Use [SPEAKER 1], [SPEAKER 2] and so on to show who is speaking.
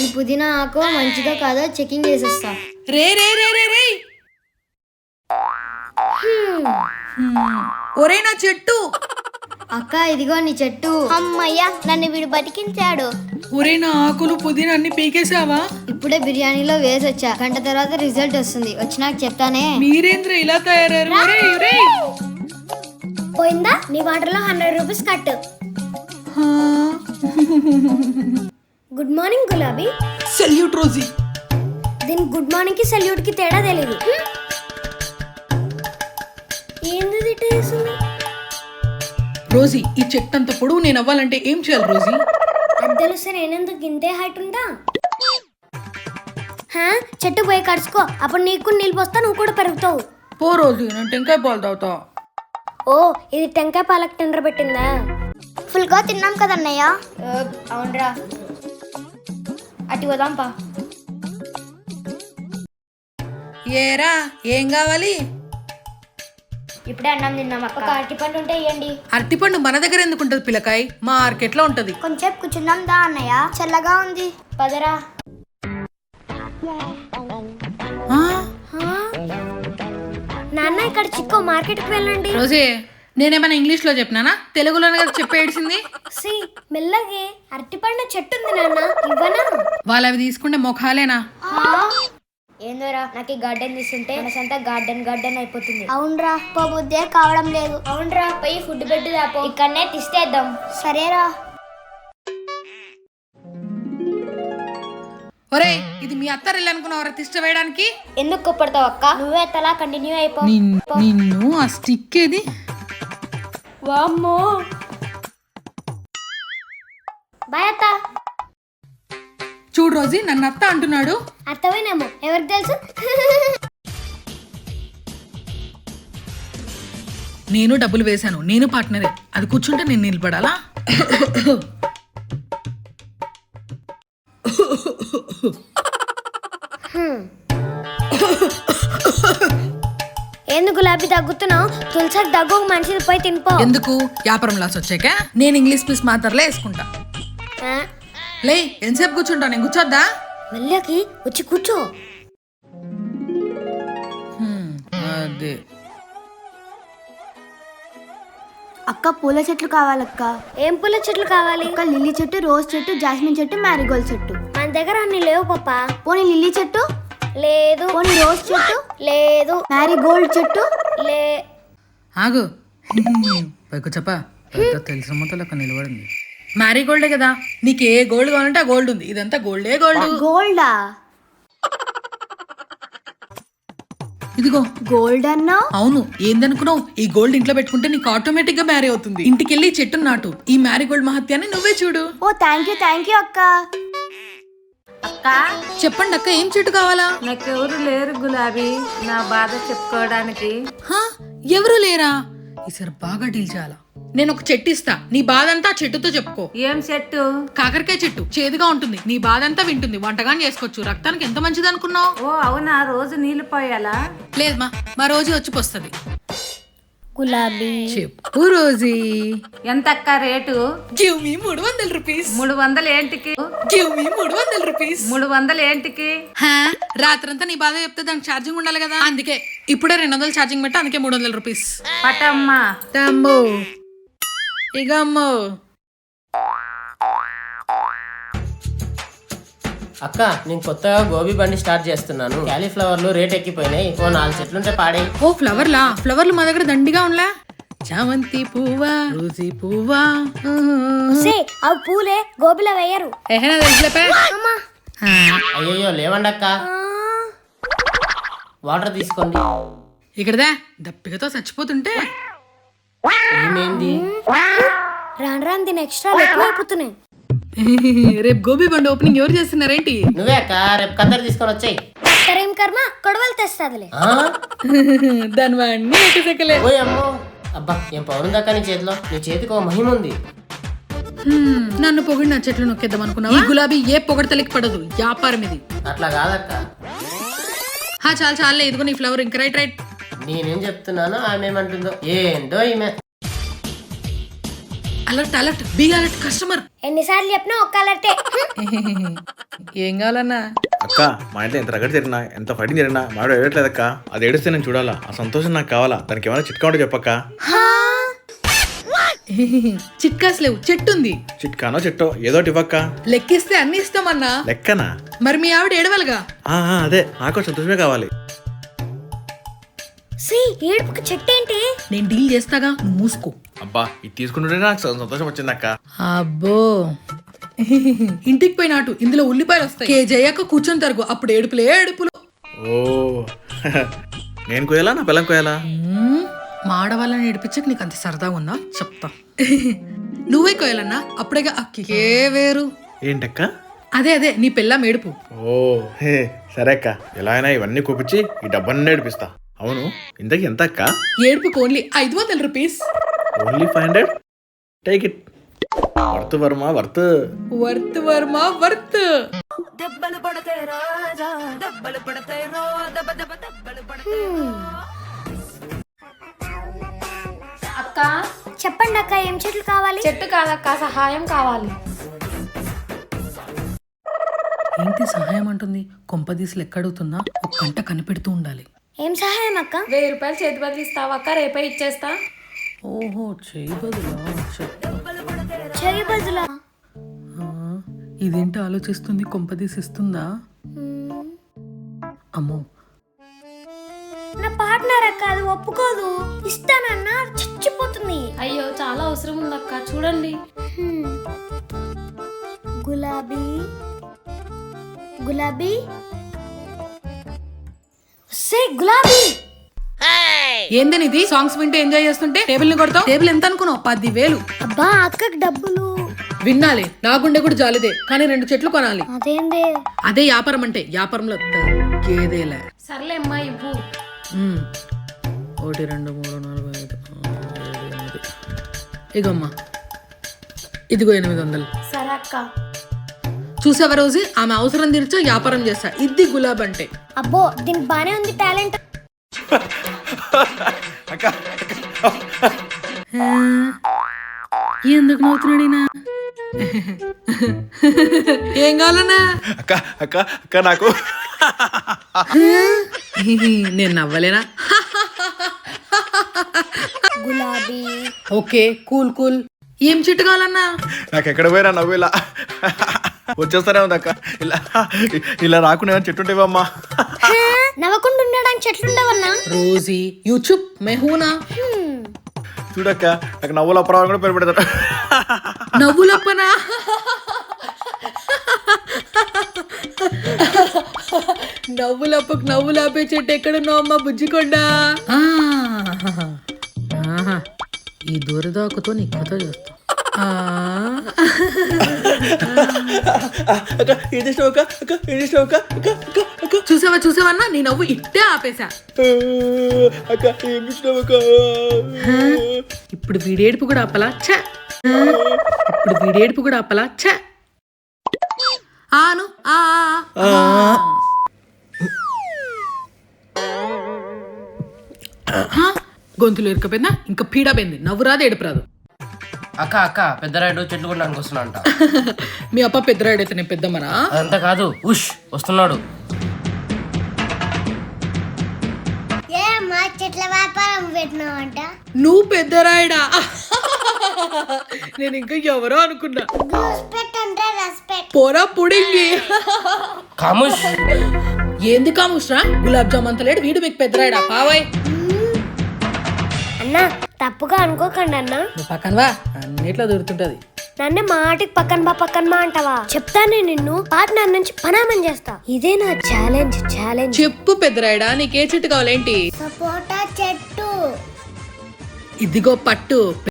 [SPEAKER 1] ఈ పుదీనా ఆకు మంచిదో కాదో చెకింగ్ చేసేస్తా.
[SPEAKER 2] రే రే రే రే రే ఒరే నా చెట్టు.
[SPEAKER 1] అక్క ఇదిగో నీ చెట్టు.
[SPEAKER 3] అమ్మయ్యా నన్ను వీడు బతికించాడు.
[SPEAKER 2] ఒరే నా ఆకులు పుదీనా అన్ని పీకేసావా?
[SPEAKER 1] ఇప్పుడే బిర్యానీలో వేసి వచ్చా. గంట తర్వాత రిజల్ట్ వస్తుంది, వచ్చినాక చెప్తానే.
[SPEAKER 2] మీరేంద్ర ఇలా తయారయ్యారు?
[SPEAKER 3] పోయిందా నీ వాటర్లో 100 రూపీస్ కట్టు. Good morning Gulabi.
[SPEAKER 2] Salute Rosy.
[SPEAKER 3] దీని గుడ్ మార్నింగ్ కి సెల్యూట్ కి తేడా తెలియదు. ఏంది తిట్టేస్తుంది?
[SPEAKER 2] రోజీ ఈ చెట్టు అంత పొడవు నేను అవ్వాలంటే ఏం చేయాలి రోజీ?
[SPEAKER 3] అది తెలిస్తే నేనెందుకు ఇంతే హైట్ ఉంటా? చెట్టు పోయి కడుచుకో, అప్పుడు నీకు నీళ్ళు పోస్తా, నువ్వు కూడా పెరుగుతావు.
[SPEAKER 2] పో రోజీ, నేను టెంకాయ పాలు తాగుతా.
[SPEAKER 3] ఓ ఇది టెంకాయ పాలకు టెండర్ పెట్టిందా? ఫుల్ గా తిన్నాం కదన్నయ్య.
[SPEAKER 1] అవునరా, అటు పోదాంపా.
[SPEAKER 2] ఏరా ఏం కావాలి?
[SPEAKER 1] ఇప్పుడే అన్నం తిన్నాం అక్క.
[SPEAKER 3] ఒక అరటిపండు ఉంటే ఇవ్వండి.
[SPEAKER 2] అరటిపండు మన దగ్గర ఎందుకు ఉంటది పిల్లకాయ? మార్కెట్ లో ఉంటది.
[SPEAKER 3] కొంచెం కూర్చుందాం దా అన్నయ్య, చల్లగా ఉంది.
[SPEAKER 1] పదరా.
[SPEAKER 3] నాన్న ఇక్కడ చిక్కు మార్కెట్ కి వెళ్ళండి.
[SPEAKER 2] రోజే నేనేమైనా ఇంగ్లీష్ లో చెప్పినానా? తెలుగులోనే కదా చెప్పేసింది.
[SPEAKER 3] సి మెల్లగే అరటిపండు చెట్టు ఉంది నాన్న, ఇవ్వనా?
[SPEAKER 2] వాళ్ళు అవి తీసుకుంటే మొఖాలేనా?
[SPEAKER 1] ఏందోరా, నాకు ఈ గార్డెన్ తీసుంటే మనసంతా గార్డెన్ గార్డెన్ అయిపోతుంది.
[SPEAKER 3] అవునరా, పోబుద్దే కావడం లేదు.
[SPEAKER 1] అవునరా, పోయి ఫుడ్ పెట్టి దాపో, ఇక్కడనే తిస్తేద్దాం.
[SPEAKER 3] సరేరా.
[SPEAKER 2] ఒరే ఇది మీ అత్తారిల్లు అనుకున్నావరా తిష్ట వేయడానికి?
[SPEAKER 1] ఎందుకు కొప్పడతావు అక్క? నువ్వే తలా కంటిన్యూ అయిపో.
[SPEAKER 2] నిన్ను ఆ స్టిక్ ఏది?
[SPEAKER 1] వామ్మో.
[SPEAKER 3] బాయ్ అత్త.
[SPEAKER 2] చూడు రోజీ నన్ను అత్త అంటున్నాడు.
[SPEAKER 3] అత్తవేనేమో, ఎవరికి తెలుసు?
[SPEAKER 2] నేను డబ్బులు వేశాను, నేను పార్ట్నరే. అది కూర్చుంటే నేను నిలబడాలా?
[SPEAKER 3] ఎందుకు గులాబీ దగ్గుతున్నావు? తులసాకు దగ్గు మనిషిది, పోయి తినిపో.
[SPEAKER 2] ఎందుకు? వ్యాపారం లాస్ వచ్చాక నేను ఇంగ్లీష్ పీస్ మాత్రలే వేసుకుంటా. లే ఎంతసేపు కూర్చుంటా? నేను కూర్చోద్దా?
[SPEAKER 3] మెల్లకి వచ్చి కూర్చో.
[SPEAKER 2] అదే
[SPEAKER 4] అక్క పూల చెట్లు కావాలక్క.
[SPEAKER 3] ఏం పూల చెట్లు కావాలి?
[SPEAKER 4] అక్క లిల్లీ చెట్టు, రోజ్ చెట్టు, జాస్మిన్ చెట్టు, మ్యారీగోల్డ్ చెట్టు.
[SPEAKER 3] మన దగ్గర అన్ని లేవు పాపా.
[SPEAKER 4] పోనీ లిల్లీ చెట్టు
[SPEAKER 3] లేదు.
[SPEAKER 4] పోనీ రోజ్ చెట్టు
[SPEAKER 3] లేదు.
[SPEAKER 4] మ్యారీగోల్డ్ చెట్టు
[SPEAKER 3] లే.
[SPEAKER 2] ఆగు పైకి చెప్పా. తెలిసిన మొత్తం నిలబడింది. మ్యారీగోల్డే కదా, నీకు ఏ గోల్డ్ కావాలంటే ఆ గోల్డ్ ఉంది. ఇదంతా గోల్డే గోల్డ్.
[SPEAKER 4] గోల్డా?
[SPEAKER 2] ఇదిగో
[SPEAKER 4] గోల్డ్ అన్నా?
[SPEAKER 2] అవును, ఏందనుకున్నావు? ఈ గోల్డ్ ఇంట్లో పెట్టుకుంటే నీకు ఆటోమేటిక్ గా మ్యారీ అవుతుంది. ఇంటికెళ్ళి చెట్టు నాటు. ఈ మ్యారీగోల్డ్ మహత్యాన్ని నువ్వే చూడు.
[SPEAKER 4] ఓ థ్యాంక్ యూ అక్క.
[SPEAKER 5] అక్క
[SPEAKER 2] చెప్పండి అక్క, ఏం చెట్టు కావాలా?
[SPEAKER 5] నాకెవరు లేరు గులాబీ, నా బాధ చెప్పుకోవడానికి.
[SPEAKER 2] ఎవరు లేరా? ఈసారి బాగా డీల్ చేయాలా. నేను ఒక చెట్టు ఇస్తా, నీ బాధ అంతా చెట్టుతో చెప్పుకో.
[SPEAKER 5] ఏం చెట్టు?
[SPEAKER 2] కాకరకాయ చెట్టు. చేదుగా ఉంటుంది, నీ బాధ అంతా వింటుంది, వంటగాని చేసుకోవచ్చు. రక్తానికి ఎంత మంచిది అనుకున్నావు?
[SPEAKER 5] ఓ అవునా, రోజు నీళ్లు పోయాలా?
[SPEAKER 2] లేదు మా రోజు వచ్చి పోస్తుంది.
[SPEAKER 3] గులాబీ
[SPEAKER 2] చెప్పు రోజీ.
[SPEAKER 5] ఎంత అక్క రేటు?
[SPEAKER 2] Give me 300 rupees.
[SPEAKER 5] 300 ఏంటికి?
[SPEAKER 2] Give me 300 rupees.
[SPEAKER 5] 300 ఏంటికి?
[SPEAKER 2] రాత్రంతా నీ బాధ చెప్తే దానికి ఛార్జింగ్ ఉండాలి కదా, అందుకే ఇప్పుడే 200 ఛార్జింగ్ పెట్టా, అందుకే 300 రూపీస్.
[SPEAKER 5] పటమ్మా
[SPEAKER 2] తమ్ము ఇక అమ్మో.
[SPEAKER 6] అక్క నేను కొత్తగా గోబీ బండి స్టార్ట్ చేస్తున్నాను. క్యాలీఫ్లవర్లు రేట్ ఎక్కిపోయినాయి. ఓ 4 చెట్లుంటే పాడే.
[SPEAKER 2] ఓ ఫ్లవర్లా? ఫ్లవర్లు మా దగ్గర దండిగా ఉండలే. చామంతి పువ్వా, రోజీ పువ్వా.
[SPEAKER 3] ఆ పూలే గోబిలో వేయరు.
[SPEAKER 2] ఏహనా తెలుసులేపే.
[SPEAKER 6] అయ్యయ్యో లేవండి అక్క, వాటర్ తీసుకోండి.
[SPEAKER 2] ఇక్కడదా దప్పికతో చచ్చిపోతుంటే
[SPEAKER 6] ఏమైంది?
[SPEAKER 3] రాను రాను దీని ఎక్స్ట్రా ఎక్కువ అయిపోతున్నాయి.
[SPEAKER 2] రేపు గోబీ బండి ఓపెనింగ్ ఎవరు చేస్తున్నారేంటి?
[SPEAKER 6] నువ్వే అక్క, రేపు కద్దరు తీసుకొని వచ్చాయి.
[SPEAKER 3] ఏం కర్మ, కొడవలు తెస్తాదిలే.
[SPEAKER 2] దాని వాడిని ఎక్కసెక్కలే.
[SPEAKER 6] ఓ అమ్మో, అబ్బా ఏం పౌరం దాకా నీ చేతిలో. నీ చేతికి ఓ మహిమ ఉంది.
[SPEAKER 2] నన్ను పొగిడి నా చెట్లు నొక్కేద్దాం అనుకున్నావా? ఈ గులాబీ ఏ పొగడతలకి పడదు, వ్యాపారం ఇది.
[SPEAKER 6] అట్లా కాదక్క.
[SPEAKER 2] చాలు చాలే, ఇదిగో నీ ఫ్లవర్. ఇంక రైట్ రైట్.
[SPEAKER 6] నేనేం చెప్తున్నానో ఆమె ఏమంటుందో ఏంటో ఈమె.
[SPEAKER 2] Alert alert be alert customer.
[SPEAKER 3] ఎన్నిసార్లు చెప్పినా ఒక్క అలర్టే.
[SPEAKER 2] ఏం కావాలన్నా?
[SPEAKER 7] అక్క మా ఇంట్లో ఎంత రగడి జరిగినా ఎంత ఫైటింగ్ జరిగినా మాడు ఏడట్లేదు అక్క. అది ఏడిస్తే నేను చూడాలా, ఆ సంతోషం నాకు కావాలా. దానికి ఏమైనా చిట్కా ఉంటే చెప్పక్క.
[SPEAKER 2] చిట్కాస్ లేవు, చెట్టు ఉంది.
[SPEAKER 7] చిట్కానో చెట్టో ఏదోటి ఇవ్వక్క.
[SPEAKER 2] లెక్కిస్తే అన్ని ఇస్తామన్నా.
[SPEAKER 7] లెక్కనా?
[SPEAKER 2] మరి మీ ఆవిడ ఏడవలుగా.
[SPEAKER 7] అదే నాకు సంతోషమే కావాలి.
[SPEAKER 3] సి ఏడుపుకి చెట్టేంటి?
[SPEAKER 2] నేను డీల్ చేస్తాగా, నువ్వు మూసుకో.
[SPEAKER 7] అబ్బా ఇది తీసుకుంటుంటే నాకు సంతోషం వచ్చింది అక్క.
[SPEAKER 2] అబ్బో ఇంటికి పోయినట్టు ఇందులో ఉల్లిపాయలు వస్తాయి. కేజీ అయ్యాక కూర్చొని తరుగు, అప్పుడు ఏడుపులే ఏడుపులు.
[SPEAKER 7] ఓ నేను కోయాలా నా పిల్లం కోయాలా?
[SPEAKER 2] మా ఆడవాళ్ళని ఏడిపించక నీకు అంత సరదాగా ఉందా చెప్తా. నువ్వే కోయాలన్నా, అప్పుడేగా అక్కికే వేరు.
[SPEAKER 7] ఏంటక్క?
[SPEAKER 2] అదే అదే నీ పిల్లం ఏడుపు.
[SPEAKER 7] ఓ హే సరే అక్క, ఎలా అయినా ఇవన్నీ కూపించి ఈ డబ్బాన్ని ఏడిపిస్తా. అవును ఇంతకీ ఎంత అక్క?
[SPEAKER 2] ఏడుపుకి only 500 rupees.
[SPEAKER 7] Only 500? Take it. Worth Varma worth.
[SPEAKER 2] Worth Varma worth.
[SPEAKER 1] అక్క
[SPEAKER 3] చెప్పండి అక్క, ఏం చెట్లు కావాలి?
[SPEAKER 1] చెట్టు కాదక్క, సహాయం కావాలి.
[SPEAKER 2] ఏంటి సహాయం అంటుంది? కొంపదీసి లెక్కడుగుతున్నా, ఒక గంట కనిపెడుతూ ఉండాలి.
[SPEAKER 3] ఏం సహాయం అక్క?
[SPEAKER 1] 1000 రూపాయలు చేతి బదులు ఇస్తావా అక్క? రేపే ఇచ్చేస్తా.
[SPEAKER 2] ఓహో చెయ్యి బదులా చెప్తా.
[SPEAKER 3] చెయ్యి బదులా?
[SPEAKER 2] ఇదేంటి ఆలోచిస్తుంది, కొంపదీసి ఇస్తుందా? అమ్మో
[SPEAKER 3] నా పార్ట్నర్ అక్క, అది ఒప్పుకోదు. ఇస్తానన్నా చచ్చిపోతుంది.
[SPEAKER 1] అయ్యో చాలా అవసరం ఉందక్క, చూడండి.
[SPEAKER 3] గులాబీ గులాబీ సే గులాబీ.
[SPEAKER 2] ఏందని ఇది? సాంగ్స్ వింటే ఎంజాయ్ చేస్తుంటే టేబుల్ ని కొడతావు. టేబుల్ ఎంత అనుకున్నావు? 10,000.
[SPEAKER 3] అబ్బా అక్కకి డబ్బులు.
[SPEAKER 2] విన్నాలి, నా గుండె కూడా జాలిదే, కానీ 2 చెట్లు కొనాలి.
[SPEAKER 3] అదేందే?
[SPEAKER 2] అదే వ్యాపారం అంటే, వ్యాపారంలో తగ్గేదేలే.
[SPEAKER 1] సర్లే అమ్మా ఇవ్వు.
[SPEAKER 2] 1 2 3 4 5 6 7 8. ఇగమ్మా, ఇదిగో 800.
[SPEAKER 1] సరే అక్క.
[SPEAKER 2] చూసావా రోజు, ఆమె అవసరం తీర్చా వ్యాపారం చేస్తా. ఇది గులాబ్ అంటే.
[SPEAKER 3] అబ్బో దీనికి బానే ఉంది టాలెంట్.
[SPEAKER 2] ఎందుకు నవ్వుతున్నాడు? ఏం కావాలన్నా?
[SPEAKER 7] అక్క అక్క అక్క నాకు
[SPEAKER 2] నేను నవ్వలేనా?
[SPEAKER 3] గులాబీ.
[SPEAKER 2] Okay cool cool. ఏం చెట్టు కావాలన్నా?
[SPEAKER 7] నాకు ఎక్కడ పోయినా నవ్వు ఇలా వచ్చేస్తానే ఉంది అక్క. ఇలా ఇలా రాకుండా చెట్టు ఉంటేవమ్మా.
[SPEAKER 3] నవ్వకుండా ఉండడానికి చెట్లుండవన్నా?
[SPEAKER 2] Rosie YouTube మెహూనా.
[SPEAKER 7] చూడక్క నాకు నవ్వుల అప్రావం కూడా పేరు పెడతాడు.
[SPEAKER 2] నవ్వులప్పనా? నవ్వులప్పకు నవ్వులాపే చెట్టు ఎక్కడున్నావు అమ్మ బుజ్జికొండ? ఈ దూరదాకుతో నీ కథ చేస్తా. చూసావా చూసావన్నా, నీ నవ్వు ఇట్టే ఆపేశా. ఇప్పుడు వీడేడుపు కూడా ఆపలా. ఛ! ఇప్పుడు వీడేడుపు కూడా ఆపలా. ఛ! ఆను గొంతులు ఇరుకపోయిందా? ఇంకా పీడా పోయింది. నవ్వు రాదు, ఏడుపు రాదు.
[SPEAKER 6] అక్క అక్క పెద్ద రాయుడు చెట్లు కొనడానికి వస్తున్నా అంట.
[SPEAKER 2] మీ అప్ప పెద్దరాయుడు అయితే నేను పెద్దమ్మనా?
[SPEAKER 6] అదంతా కాదు, ఉష్ వస్తున్నాడు.
[SPEAKER 3] మా చెట్ల వ్యాపారం పెట్టినావంట?
[SPEAKER 2] నువ్వు పెద్దరాయుడా? నేను ఇంకా ఎవరో అనుకున్నా. పోరా పుడింగి.
[SPEAKER 6] కాముష్.
[SPEAKER 2] ఏంది కాముష్రా? గులాబ్ జామ్ అంత లేడు, వీడు మీకు పెద్దరాయుడా? పావాయ్.
[SPEAKER 3] అన్నా తప్పుగా అనుకోకండి అన్నా.
[SPEAKER 2] నువ్వు పక్కనవా, అన్నిట్లో దొరుకుతుంటది.
[SPEAKER 3] నన్ను మాటికి పక్కన బా అంటావా? చెప్తానే నిన్ను పార్ట్నర్ నుంచి పనామని చేస్తా. ఇదే నా ఛాలెంజ్.
[SPEAKER 2] చెప్పు పెద్దరాయుడా, నీకే చెట్టు కావాలేంటి?
[SPEAKER 3] సపోటా చెట్టు.
[SPEAKER 2] ఇదిగో పట్టు.